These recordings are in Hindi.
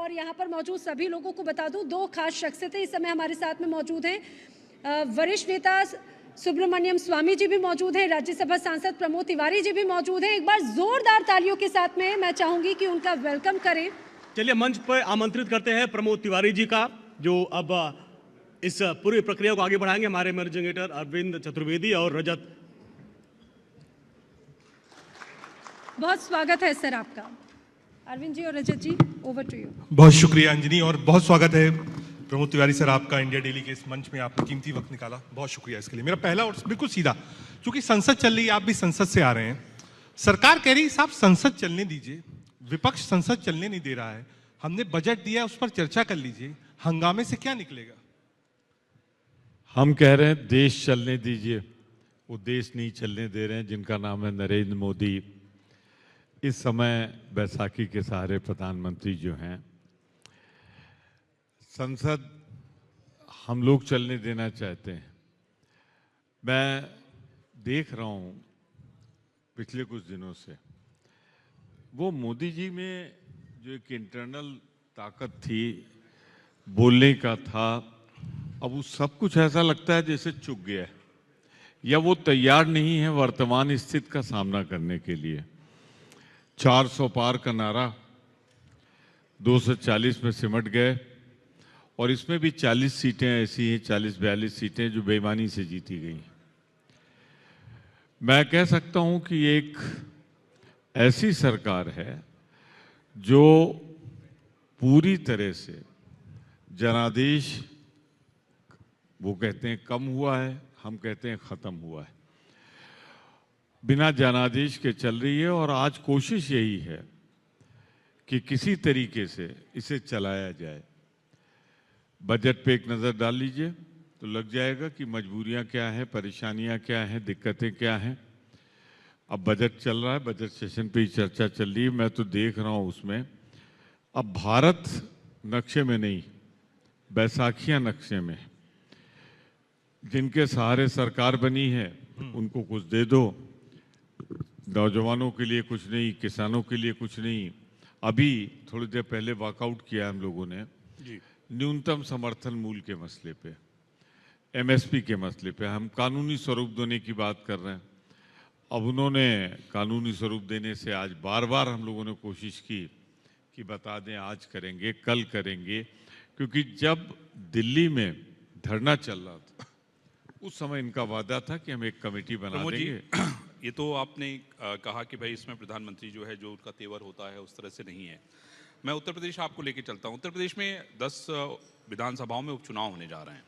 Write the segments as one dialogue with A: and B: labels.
A: और यहाँ पर मौजूद सभी लोगों को बता दूं, दो खास शख्सियतें इस समय हमारे साथ में मौजूद हैं। वरिष्ठ नेता सुब्रमण्यम स्वामी जी भी मौजूद हैं, राज्यसभा सांसद प्रमोद तिवारी जी भी मौजूद हैं। एक बार जोरदार तालियों के साथ में मैं चाहूंगी कि उनका वेलकम करें।
B: चलिए मंच पर आमंत्रित करते हैं प्रमोद तिवारी जी का, जो अब इस पूरी प्रक्रिया को आगे बढ़ाएंगे। हमारे मैनेजिंग अरविंद चतुर्वेदी और रजत।
A: बहुत स्वागत है सर आपका। अरविंद जी और रजत जी, ओवर टू यू।
C: बहुत शुक्रिया अंजनी, और बहुत स्वागत है प्रमोद तिवारी सर आपका इंडिया डेली के इस मंच में। आपने कीमती वक्त निकाला, बहुत शुक्रिया इसके लिए। मेरा पहला और बिल्कुल सीधा, क्योंकि संसद चल रही है, आप भी संसद से आ रहे हैं। सरकार कह रही है साहब संसद चलने दीजिए, विपक्ष संसद चलने नहीं दे रहा है, हमने बजट दिया है उस पर चर्चा कर लीजिए, हंगामे से क्या निकलेगा?
D: हम कह रहे हैं देश चलने दीजिए, वो देश नहीं चलने दे रहे हैं, जिनका नाम है नरेंद्र मोदी। इस समय बैसाखी के सहारे प्रधानमंत्री जो हैं, संसद हम लोग चलने देना चाहते हैं। मैं देख रहा हूँ पिछले कुछ दिनों से, वो मोदी जी में जो एक इंटरनल ताकत थी, बोलने का था, अब वो सब कुछ ऐसा लगता है जैसे चुक गया है, या वो तैयार नहीं है वर्तमान स्थिति का सामना करने के लिए। 400 पार का नारा 240 में सिमट गए, और इसमें भी 40 सीटें ऐसी हैं, 40-42 सीटें जो बेईमानी से जीती गई। मैं कह सकता हूं कि एक ऐसी सरकार है जो पूरी तरह से जनादेश, वो कहते हैं कम हुआ है, हम कहते हैं खत्म हुआ है, बिना जनादेश के चल रही है। और आज कोशिश यही है कि किसी तरीके से इसे चलाया जाए। बजट पे एक नज़र डाल लीजिए तो लग जाएगा कि मजबूरियां क्या हैं, परेशानियां क्या हैं, दिक्कतें क्या हैं। अब बजट चल रहा है, बजट सेशन पे ही चर्चा चल रही है। मैं तो देख रहा हूं उसमें अब भारत नक्शे में नहीं, बैसाखियां नक्शे में। जिनके सहारे सरकार बनी है उनको कुछ दे दो, नौजवानों के लिए कुछ नहीं, किसानों के लिए कुछ नहीं। अभी थोड़ी देर पहले वॉकआउट किया हम लोगों ने न्यूनतम समर्थन मूल्य के मसले पे, एमएसपी के मसले पे। हम कानूनी स्वरूप देने की बात कर रहे हैं। अब उन्होंने कानूनी स्वरूप देने से आज बार बार हम लोगों ने कोशिश की कि बता दें आज करेंगे, कल करेंगे, क्योंकि जब दिल्ली में धरना चल रहा था उस समय इनका वादा था कि हम एक कमेटी बना देंगे।
E: ये तो आपने कहा कि भाई इसमें प्रधानमंत्री जो है, जो उनका तेवर होता है उस तरह से नहीं है। मैं उत्तर प्रदेश आपको लेके चलता हूँ। उत्तर प्रदेश में 10 विधानसभाओं में उपचुनाव होने जा रहे हैं।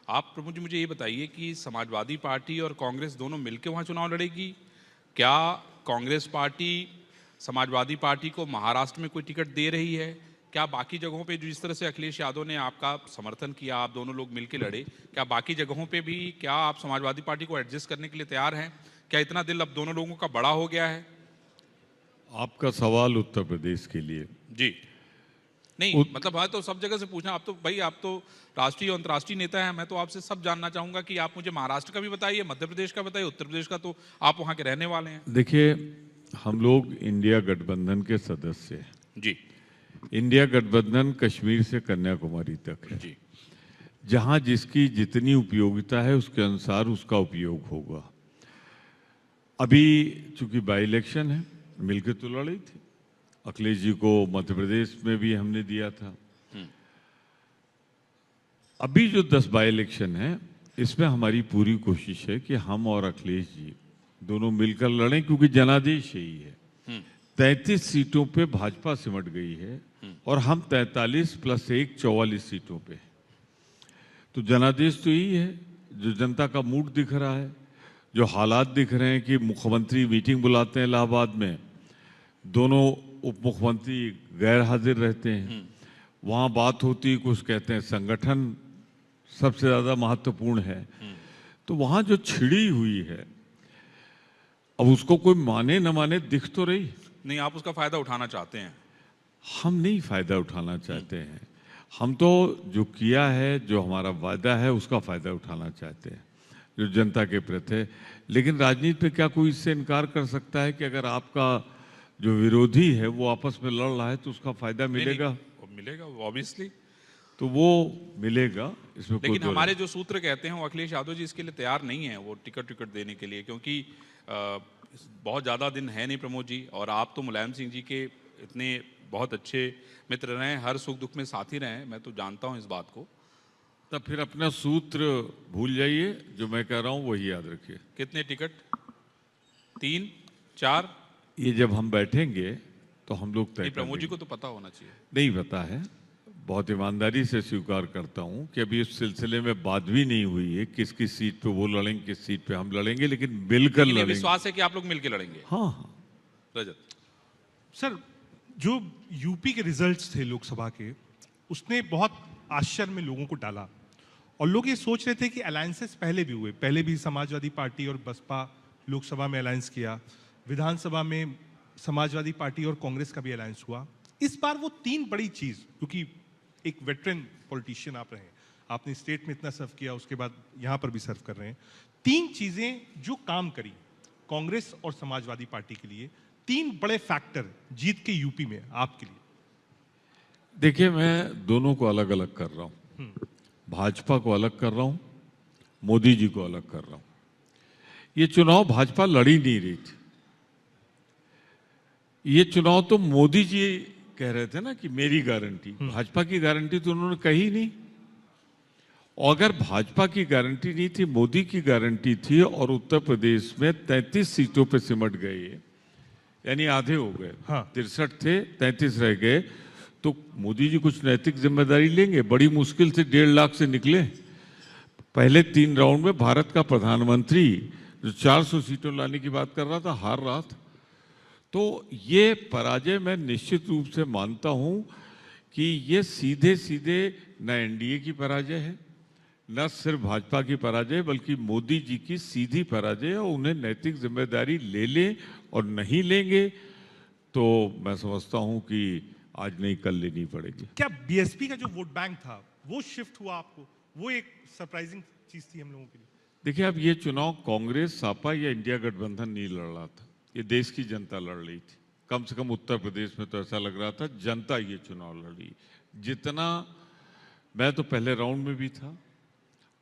E: आप प्रमुख जी मुझे ये बताइए कि समाजवादी पार्टी और कांग्रेस दोनों मिलकर वहाँ चुनाव लड़ेगी? क्या कांग्रेस पार्टी समाजवादी पार्टी को महाराष्ट्र में कोई टिकट दे रही है? क्या बाकी जगहों पे जिस तरह से अखिलेश यादव ने आपका समर्थन किया, आप दोनों लोग मिलकर लड़े, क्या बाकी जगहों पे भी क्या आप समाजवादी पार्टी को एडजस्ट करने के लिए तैयार हैं? क्या इतना दिल अब दोनों लोगों का बड़ा हो गया है?
D: आपका सवाल उत्तर प्रदेश के लिए
E: जी नहीं, मतलब है तो सब जगह से पूछना। आप तो भाई, आप तो राष्ट्रीय और अंतर्राष्ट्रीय नेता हैं। मैं तो आपसे सब जानना चाहूंगा कि आप मुझे महाराष्ट्र का भी बताइए, मध्य प्रदेश का बताइए, उत्तर प्रदेश का, तो आप वहां के रहने वाले हैं।
D: देखिए, हम लोग इंडिया गठबंधन के सदस्य हैं
E: जी।
D: इंडिया गठबंधन कश्मीर से कन्याकुमारी तक है
E: जी।
D: जहां जिसकी जितनी उपयोगिता है उसके अनुसार उसका उपयोग होगा। अभी चूंकि बाई इलेक्शन है, मिलकर तो लड़ी थी। अखिलेश जी को मध्य प्रदेश में भी हमने दिया था। अभी जो 10 बाई इलेक्शन है, इसमें हमारी पूरी कोशिश है कि हम और अखिलेश जी दोनों मिलकर लड़ें, क्योंकि जनादेश यही है। 33 सीटों पे भाजपा सिमट गई है और हम 43 + 1 44 सीटों पे। तो जनादेश तो यही है। जो जनता का मूड दिख रहा है, जो हालात दिख रहे हैं कि मुख्यमंत्री मीटिंग बुलाते हैं इलाहाबाद में, दोनों उप मुख्यमंत्री गैर हाजिर रहते हैं। वहाँ बात होती है, कुछ कहते हैं संगठन सबसे ज़्यादा महत्वपूर्ण है। तो वहाँ जो छिड़ी हुई है, अब उसको कोई माने न माने दिख तो रही
E: नहीं, आप उसका फायदा उठाना चाहते हैं।
D: हम नहीं फायदा उठाना चाहते हैं। हम तो जो किया है, जो हमारा वादा है, उसका फायदा उठाना चाहते हैं, जो जनता के प्रति है। लेकिन राजनीति में क्या कोई इससे इनकार कर सकता है कि अगर आपका जो विरोधी है वो आपस में लड़ रहा है तो उसका फायदा मिलेगा?
E: मिलेगा ऑब्वियसली।
D: तो वो मिलेगा, इसमें कोई
E: लेकिन
D: दो
E: हमारे जो सूत्र कहते हैं वो अखिलेश यादव जी इसके लिए तैयार नहीं है, वो टिकट देने के लिए, क्योंकि बहुत ज़्यादा दिन है नहीं प्रमोद जी, और आप तो मुलायम सिंह जी के इतने बहुत अच्छे मित्र रहे हैं, हर सुख दुख में साथी रहे हैं, मैं तो जानता हूं इस बात को।
D: तब फिर अपना सूत्र भूल जाइए, जो मैं कह रहा हूं वही याद रखिए।
E: कितने टिकट? 3, 4?
D: ये जब हम बैठेंगे तो हम लोग तय
E: प्रमोद जी
D: करेंगे।
E: को तो पता होना चाहिए।
D: नहीं पता है, बहुत ईमानदारी से स्वीकार करता हूं कि अभी इस सिलसिले में बात भी नहीं हुई है किस किस सीट पे वो लड़ेंगे, किस सीट पे हम लड़ेंगे, लेकिन मिलकर
E: लेकिन ये
D: लड़ेंगे।
E: विश्वास है कि आप लोग मिलकर लड़ेंगे।
D: हाँ हाँ।
E: रजत,
C: सर, जो यूपी के रिजल्ट्स थे लोकसभा के, उसने बहुत आश्चर्य में लोगों को डाला, और लोग ये सोच रहे थे कि अलायंसेस पहले भी हुए, पहले भी समाजवादी पार्टी और बसपा लोकसभा में अलायंस किया, विधानसभा में समाजवादी पार्टी और कांग्रेस का भी अलायंस हुआ। इस बार वो 3 बड़ी चीज, क्योंकि एक वेटरन पॉलिटिशियन आप रहे हैं, आपने स्टेट में इतना सर्व किया, उसके बाद यहाँ पर भी सर्व कर रहे हैं, 3 चीजें जो काम करी कांग्रेस और समाजवादी पार्टी के लिए, 3 बड़े फैक्टर जीत के यूपी में आपके लिए।
D: देखिए, मैं दोनों को अलग अलग कर रहा हूं, भाजपा को अलग कर रहा हूं, मोदी जी को अलग कर रहा हूं। ये चुनाव भाजपा लड़ी नहीं रही थी, ये चुनाव तो मोदी जी कह रहे थे ना कि मेरी गारंटी, भाजपा की गारंटी तो उन्होंने कही नहीं। और अगर भाजपा की गारंटी नहीं थी, मोदी की गारंटी थी, और उत्तर प्रदेश में 33 सीटों पे सिमट गए, यानी आधे हो गए।
C: हाँ।
D: 63 थे, 33 रह गए, तो मोदी जी कुछ नैतिक जिम्मेदारी लेंगे? बड़ी मुश्किल से 1.5 लाख से निकले। पहले 3 राउंड में भारत का प्रधानमंत्री जो 400 सीटों लाने की बात कर रहा था, हार रहा था। तो ये पराजय मैं निश्चित रूप से मानता हूं कि ये सीधे सीधे न एनडीए की पराजय है, न सिर्फ भाजपा की पराजय, बल्कि मोदी जी की सीधी पराजय है। और उन्हें नैतिक जिम्मेदारी ले लें, और नहीं लेंगे तो मैं समझता हूं कि आज नहीं कल लेनी पड़ेगी।
C: क्या बीएसपी का जो वोट बैंक था वो शिफ्ट हुआ आपको? वो एक सरप्राइजिंग चीज थी हम लोगों के लिए।
D: देखिए, अब ये चुनाव कांग्रेस, सपा या इंडिया गठबंधन नहीं लड़ रहा था, ये देश की जनता लड़ रही थी। कम से कम उत्तर प्रदेश में तो ऐसा लग रहा था, जनता ये चुनाव लड़ रही। जितना मैं तो पहले राउंड में भी था,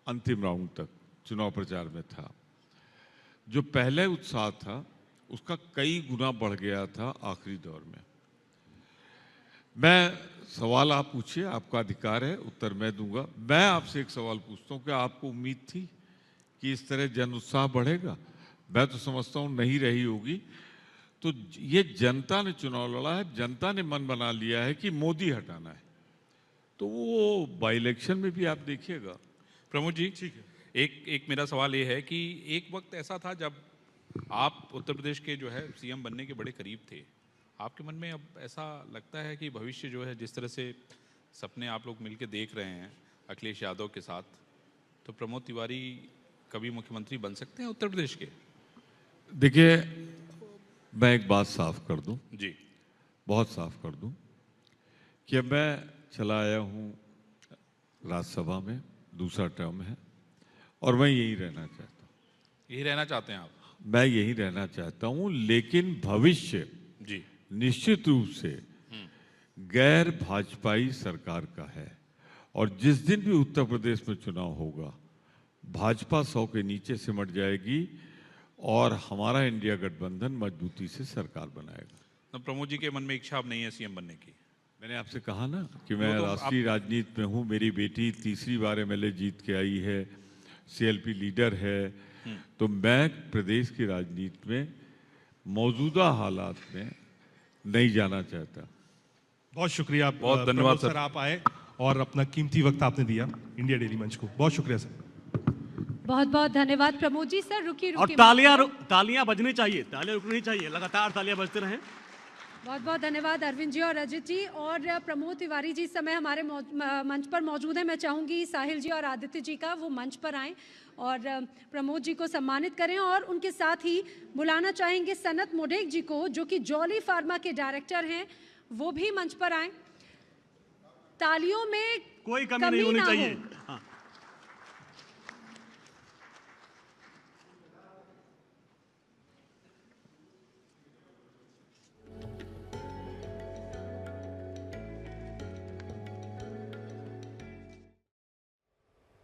D: अंतिम राउंड तक चुनाव प्रचार में था, जो पहले उत्साह था उसका कई गुना बढ़ गया था आखिरी दौर में। मैं सवाल आप पूछिए, आपका अधिकार है, उत्तर मैं दूंगा। मैं आपसे एक सवाल पूछता हूं, क्या आपको उम्मीद थी कि इस तरह जन उत्साह बढ़ेगा? मैं तो समझता हूं नहीं रही होगी। तो ये जनता ने चुनाव लड़ा है, जनता ने मन बना लिया है कि मोदी हटाना है, तो वो बाई इलेक्शन में भी आप देखिएगा।
E: प्रमोद जी, ठीक है, एक मेरा सवाल ये है कि एक वक्त ऐसा था जब आप उत्तर प्रदेश के जो है सीएम बनने के बड़े करीब थे, आपके मन में अब ऐसा लगता है कि भविष्य जो है, जिस तरह से सपने आप लोग मिलकर देख रहे हैं अखिलेश यादव के साथ, तो प्रमोद तिवारी कभी मुख्यमंत्री बन सकते हैं उत्तर प्रदेश के?
D: देखिए, मैं एक बात साफ कर दूं,
E: जी,
D: बहुत साफ कर दूं, कि अब मैं चला आया हूं राज्यसभा में, दूसरा टर्म है, और मैं यही रहना चाहता हूं।
E: यही रहना चाहते हैं आप?
D: मैं यही रहना चाहता हूं, लेकिन भविष्य
E: जी,
D: निश्चित रूप से गैर भाजपाई सरकार का है। और जिस दिन भी उत्तर प्रदेश में चुनाव होगा, भाजपा 100 के नीचे सिमट जाएगी, और हमारा इंडिया गठबंधन मजबूती से सरकार बनाएगा।
E: तो प्रमोद जी के मन में इच्छा अब नहीं है सीएम बनने की?
D: मैंने आपसे कहा ना कि मैं
E: तो
D: राष्ट्रीय राजनीति में हूँ। मेरी बेटी तीसरी बार एमएलए जीत के आई है, सीएलपी लीडर है, तो मैं प्रदेश की राजनीति में मौजूदा हालात में नहीं जाना चाहता।
C: बहुत शुक्रिया,
E: बहुत धन्यवाद
C: सर, आप आए और अपना कीमती वक्त आपने दिया इंडिया डेली मंच को। बहुत शुक्रिया सर।
A: बहुत बहुत धन्यवाद प्रमोद जी। सर रुकिए
B: और
A: रुकिए,
B: तालियां बजनी चाहिए, तालियां रुकनी चाहिए, लगातार तालियां बजते रहें।
A: बहुत बहुत धन्यवाद अरविंद जी और अजित जी। और प्रमोद तिवारी जी इस समय हमारे मंच पर मौजूद हैं। मैं चाहूँगी साहिल जी और आदित्य जी का वो मंच पर आएँ और प्रमोद जी को सम्मानित करें, और उनके साथ ही बुलाना चाहेंगे सनत मोडेक जी को, जो कि जॉली फार्मा के डायरेक्टर हैं, वो भी मंच पर आएँ। तालियों में
B: कोई कमी नहीं होनी
A: ना
B: चाहिए।
A: हो।